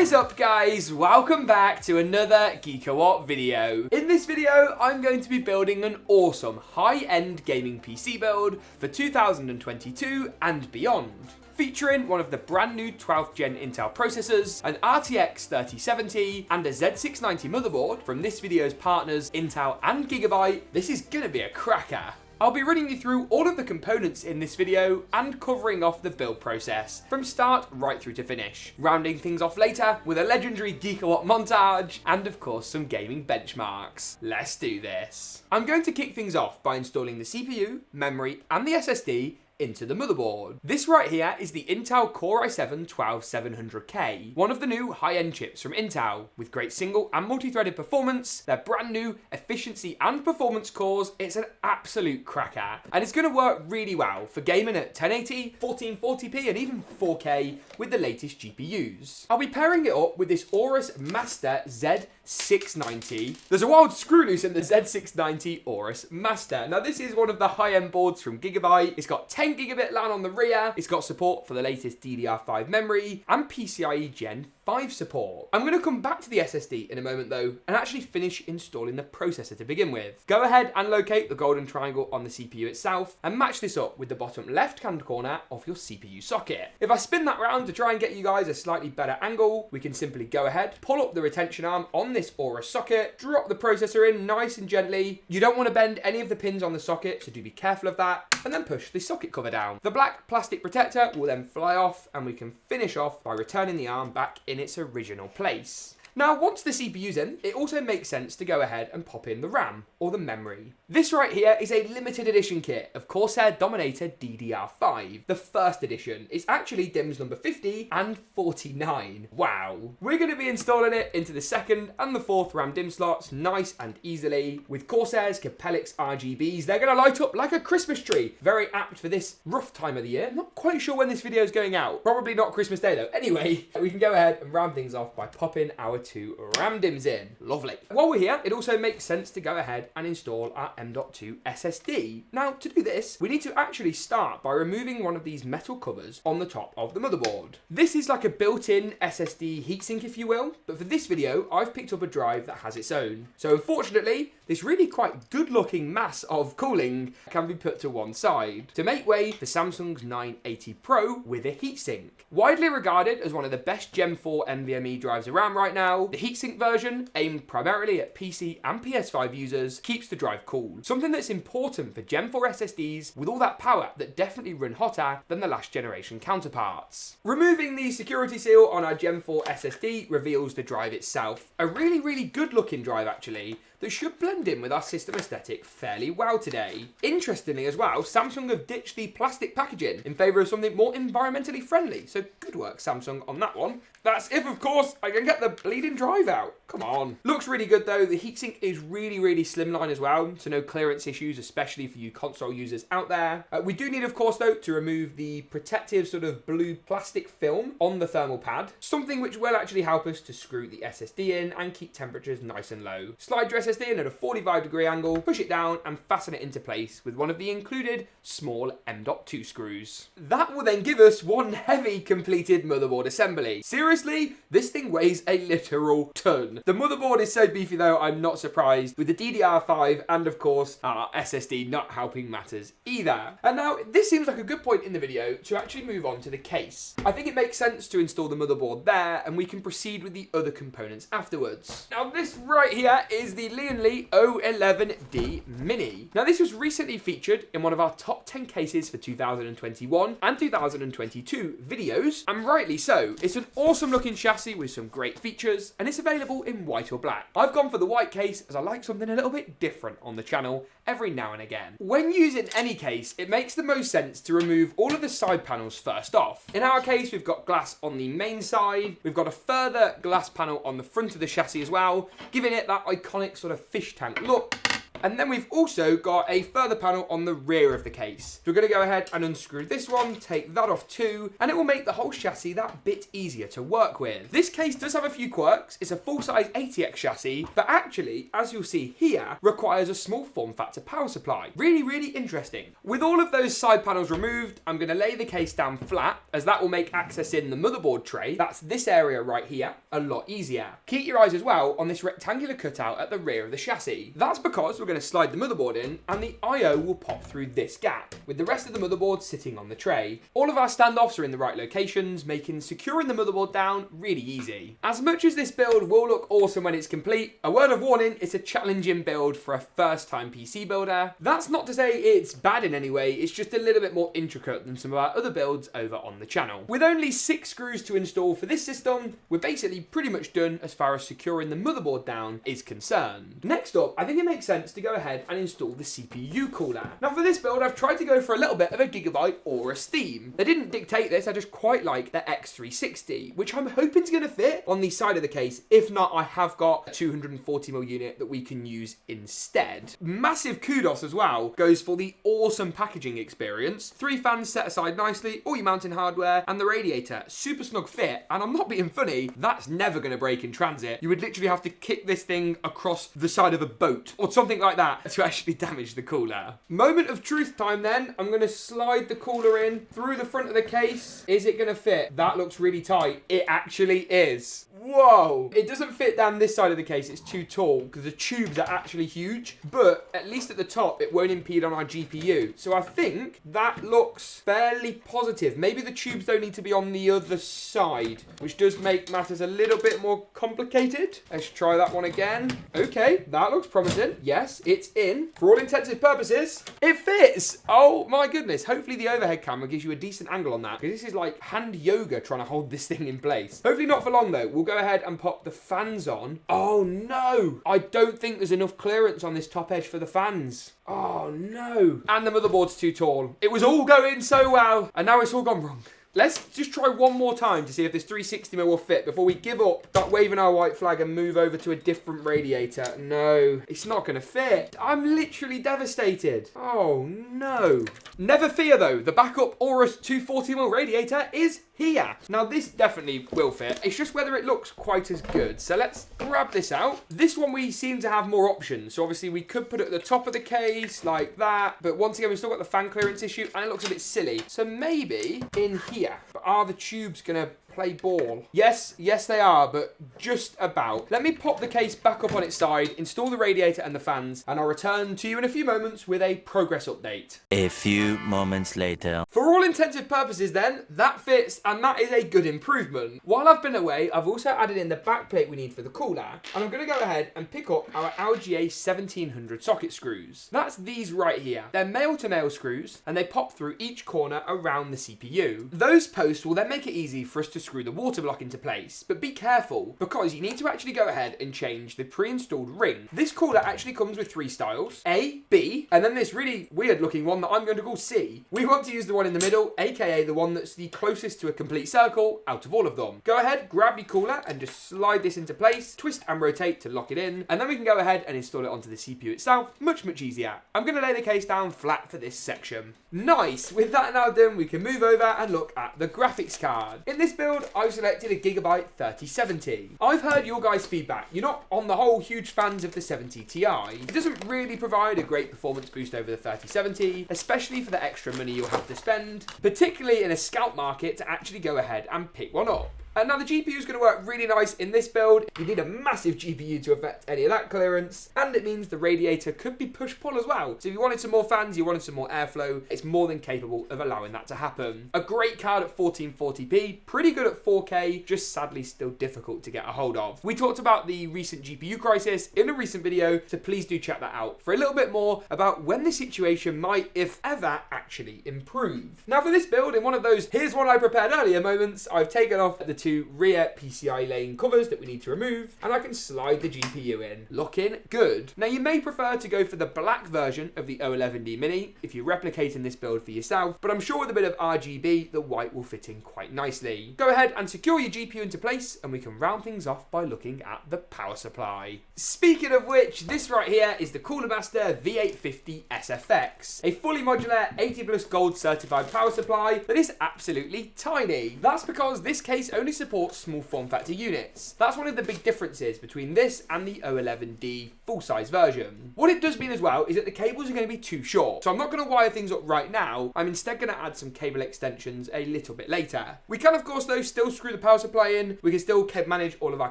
What is up, guys? Welcome back to another GeekaWhat video. In this video, I'm going to be building an awesome high-end gaming PC build for 2022 and beyond. Featuring one of the brand new 12th gen Intel processors, an RTX 3070, and a Z690 motherboard from this video's partners Intel and GIGABYTE. This is gonna be a cracker. I'll be running you through all of the components in this video and covering off the build process from start right through to finish, rounding things off later with a legendary GeekaWhat montage and of course some gaming benchmarks. Let's do this. I'm going to kick things off by installing the CPU, memory and the SSD into the motherboard. This right here is the Intel Core i7-12700K, one of the new high-end chips from Intel. With great single and multi-threaded performance, their brand new efficiency and performance cores, it's an absolute cracker. And it's gonna work really well for gaming at 1080, 1440p and even 4K with the latest GPUs. I'll be pairing it up with this Aorus Master Z690. There's a wild screw loose in the Z690 Aorus Master. Now this is one of the high-end boards from GIGABYTE. It's got 10 gigabit LAN on the rear, it's got support for the latest DDR5 memory, and PCIe Gen 5 support. I'm going to come back to the SSD in a moment though, and actually finish installing the processor to begin with. Go ahead and locate the golden triangle on the CPU itself, and match this up with the bottom left-hand corner of your CPU socket. If I spin that round to try and get you guys a slightly better angle, we can simply go ahead, pull up the retention arm on this Aorus socket, drop the processor in nice and gently. You don't want to bend any of the pins on the socket, so do be careful of that, and then push the socket cover down. The black plastic protector will then fly off, and we can finish off by returning the arm back in its original place. Now, once the CPU's in, it also makes sense to go ahead and pop in the RAM, or the memory. This right here is a limited edition kit of Corsair Dominator DDR5. The first edition is actually DIMMs number 50 and 49. Wow. We're going to be installing it into the second and the fourth RAM DIMM slots nice and easily. With Corsair's Capellix RGBs, they're going to light up like a Christmas tree. Very apt for this rough time of the year. Not quite sure when this video is going out. Probably not Christmas Day though. Anyway, we can go ahead and round things off by popping our two RAM DIMMs in. Lovely. While we're here, it also makes sense to go ahead and install our M.2 SSD. Now, to do this, we need to actually start by removing one of these metal covers on the top of the motherboard. This is like a built-in SSD heatsink, if you will, but for this video, I've picked up a drive that has its own. So unfortunately, this really quite good-looking mass of cooling can be put to one side to make way for Samsung's 980 Pro with a heatsink. Widely regarded as one of the best Gen 4 NVMe drives around right now, the heatsink version, aimed primarily at PC and PS5 users, keeps the drive cool. Something that's important for Gen 4 SSDs with all that power that definitely run hotter than the last generation counterparts. Removing the security seal on our Gen 4 SSD reveals the drive itself. A really good looking drive actually, that should blend in with our system aesthetic fairly well today. Interestingly as well, Samsung have ditched the plastic packaging in favour of something more environmentally friendly, so good work Samsung on that one. That's if, of course, I can get the bleeding drive out. Come on. Looks really good though. The heatsink is really slimline as well, so no clearance issues, especially for you console users out there. We do need, of course, though, to remove the protective sort of blue plastic film on the thermal pad, something which will actually help us to screw the SSD in and keep temperatures nice and low. Slide your SSD in at a 45-degree angle, push it down and fasten it into place with one of the included small M.2 screws. That will then give us one heavy completed motherboard assembly. Seriously, this thing weighs a literal ton. The motherboard is so beefy though, I'm not surprised, with the DDR5 and of course our SSD not helping matters either. And now this seems like a good point in the video to actually move on to the case. I think it makes sense to install the motherboard there and we can proceed with the other components afterwards. Now this right here is the Lian Li 011D Mini. Now this was recently featured in one of our top 10 cases for 2021 and 2022 videos, and rightly so. It's an awesome looking chassis with some great features and it's available in white or black. I've gone for the white case as I like something a little bit different on the channel every now and again. When using any case, it makes the most sense to remove all of the side panels first off. In our case, we've got glass on the main side, we've got a further glass panel on the front of the chassis as well, giving it that iconic sort of fish tank look. And then we've also got a further panel on the rear of the case. So we're going to go ahead and unscrew this one, take that off too, and it will make the whole chassis that bit easier to work with. This case does have a few quirks. It's a full-size RTX chassis, but actually, as you'll see here, requires a small form factor power supply. Really, really interesting. With all of those side panels removed, I'm going to lay the case down flat, as that will make accessing the motherboard tray, that's this area right here, a lot easier. Keep your eyes as well on this rectangular cutout at the rear of the chassis. That's because we're going to slide the motherboard in, and the I/O will pop through this gap, with the rest of the motherboard sitting on the tray. All of our standoffs are in the right locations, making securing the motherboard down really easy. As much as this build will look awesome when it's complete, a word of warning, it's a challenging build for a first-time PC builder. That's not to say it's bad in any way, it's just a little bit more intricate than some of our other builds over on the channel. With only 6 screws to install for this system, we're basically pretty much done as far as securing the motherboard down is concerned. Next up, I think it makes sense to go ahead and install the CPU cooler. Now for this build, I've tried to go for a little bit of a GIGABYTE Aorus theme. They didn't dictate this, I just quite like the X360, which I'm hoping is going to fit on the side of the case. If not, I have got a 240mm unit that we can use instead. Massive kudos as well goes for the awesome packaging experience. 3 fans set aside nicely, all your mounting hardware, and the radiator. Super snug fit, and I'm not being funny, that's never going to break in transit. You would literally have to kick this thing across the side of a boat or something like that to actually damage the cooler. Moment of truth time then. I'm going to slide the cooler in through the front of the case. Is it going to fit? That looks really tight. It actually is. Whoa! It doesn't fit down this side of the case, it's too tall because the tubes are actually huge, but at least at the top it won't impede on our GPU. So I think that looks fairly positive. Maybe the tubes don't need to be on the other side, which does make matters a little bit more complicated. Let's try that one again. Okay, that looks promising. Yes, it's in. For all intensive purposes, it fits! Oh my goodness. Hopefully the overhead camera gives you a decent angle on that, because this is like hand yoga trying to hold this thing in place. Hopefully not for long though. We'll go ahead and pop the fans on. Oh no! I don't think there's enough clearance on this top edge for the fans. Oh no! And the motherboard's too tall. It was all going so well, and now it's all gone wrong. Let's just try one more time to see if this 360mm will fit before we give up, start waving our white flag and move over to a different radiator. No, it's not going to fit. I'm literally devastated. Oh no. Never fear though, the backup Aorus 240mm radiator is here. Now this definitely will fit. It's just whether it looks quite as good. So let's grab this out. This one we seem to have more options. So obviously we could put it at the top of the case like that. But once again, we've still got the fan clearance issue and it looks a bit silly. So maybe in here. But are the tubes gonna play ball? Yes, they are, but just about. Let me pop the case back up on its side, install the radiator and the fans, and I'll return to you in a few moments with a progress update. A few moments later. For all intensive purposes then, that fits, and that is a good improvement. While I've been away, I've also added in the back plate we need for the cooler, and I'm going to go ahead and pick up our LGA 1700 socket screws. That's these right here. They're male-to-male screws, and they pop through each corner around the CPU. Those posts will then make it easy for us to screw the water block into place, but be careful because you need to actually go ahead and change the pre-installed ring. This cooler actually comes with 3 styles, A, B, and then this really weird looking one that I'm going to call C. We want to use the one in the middle, aka the one that's the closest to a complete circle out of all of them. Go ahead, grab your cooler and just slide this into place, twist and rotate to lock it in, and then we can go ahead and install it onto the CPU itself, much easier. I'm going to lay the case down flat for this section. Nice! With that now done, we can move over and look at the graphics card. In this build, I've selected a GIGABYTE 3070. I've heard your guys' feedback. You're not, on the whole, huge fans of the 70 Ti. It doesn't really provide a great performance boost over the 3070, especially for the extra money you'll have to spend, particularly in a scalp market to actually go ahead and pick one up. Now the GPU is going to work really nice in this build. You need a massive GPU to affect any of that clearance, and it means the radiator could be push-pull as well. So if you wanted some more fans, you wanted some more airflow, it's more than capable of allowing that to happen. A great card at 1440p, pretty good at 4K, just sadly still difficult to get a hold of. We talked about the recent GPU crisis in a recent video, so please do check that out for a little bit more about when the situation might, if ever, actually improve. Now for this build, in one of those here's one I prepared earlier moments, I've taken off the 2 two rear PCI lane covers that we need to remove, and I can slide the GPU in. Looking good. Now you may prefer to go for the black version of the O11D Mini if you're replicating this build for yourself, but I'm sure with a bit of RGB, the white will fit in quite nicely. Go ahead and secure your GPU into place, and we can round things off by looking at the power supply. Speaking of which, this right here is the Cooler Master V850 SFX, a fully modular 80 plus gold certified power supply that is absolutely tiny. That's because this case only supports small form factor units. That's one of the big differences between this and the O11D full size version. What it does mean as well is that the cables are going to be too short, so I'm not going to wire things up right now. I'm instead going to add some cable extensions a little bit later. We can of course though still screw the power supply in, we can still manage all of our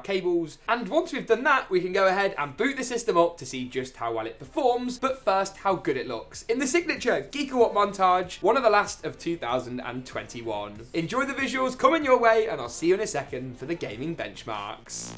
cables, and once we've done that we can go ahead and boot the system up to see just how well it performs, but first how good it looks in the signature GeekaWhat montage, one of the last of 2021. Enjoy the visuals coming your way, and I'll see you in a second for the gaming benchmarks.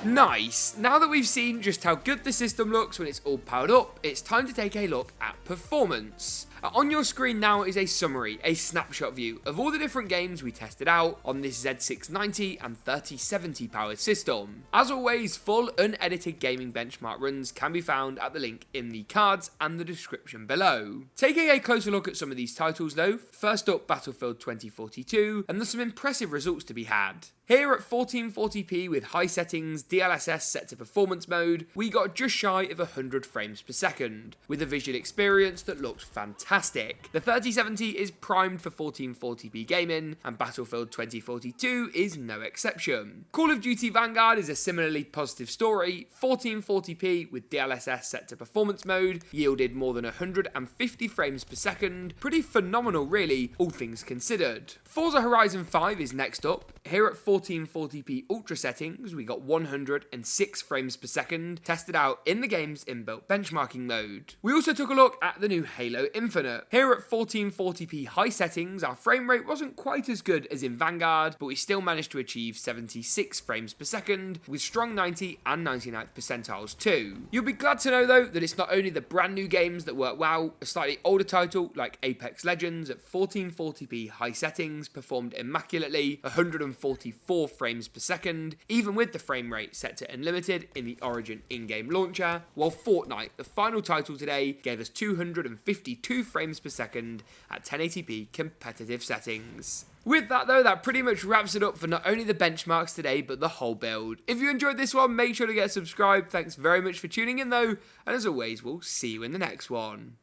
Nice! Now that we've seen just how good the system looks when it's all powered up, it's time to take a look at performance. On your screen now is a summary, a snapshot view of all the different games we tested out on this Z690 and 3070 powered system. As always, full unedited gaming benchmark runs can be found at the link in the cards and the description below. Taking a closer look at some of these titles though, first up Battlefield 2042, and there's some impressive results to be had. Here at 1440p with high settings, DLSS set to performance mode, we got just shy of 100 frames per second, with a visual experience that looked fantastic. The 3070 is primed for 1440p gaming, and Battlefield 2042 is no exception. Call of Duty Vanguard is a similarly positive story. 1440p with DLSS set to performance mode yielded more than 150 frames per second. Pretty phenomenal really, all things considered. Forza Horizon 5 is next up. Here at 1440p ultra settings, we got 106 frames per second, tested out in the game's inbuilt benchmarking mode. We also took a look at the new Halo Infinite. Here at 1440p high settings, our frame rate wasn't quite as good as in Vanguard, but we still managed to achieve 76 frames per second, with strong 90 and 99th percentiles too. You'll be glad to know though that it's not only the brand new games that work well. A slightly older title like Apex Legends at 1440p high settings performed immaculately, 144 frames per second, even with the frame rate set to unlimited in the Origin in-game launcher, while Fortnite, the final title today, gave us 252 frames per second at 1080p competitive settings. With that though, that pretty much wraps it up for not only the benchmarks today, but the whole build. If you enjoyed this one, make sure to get subscribed. Thanks very much for tuning in though, and as always, we'll see you in the next one.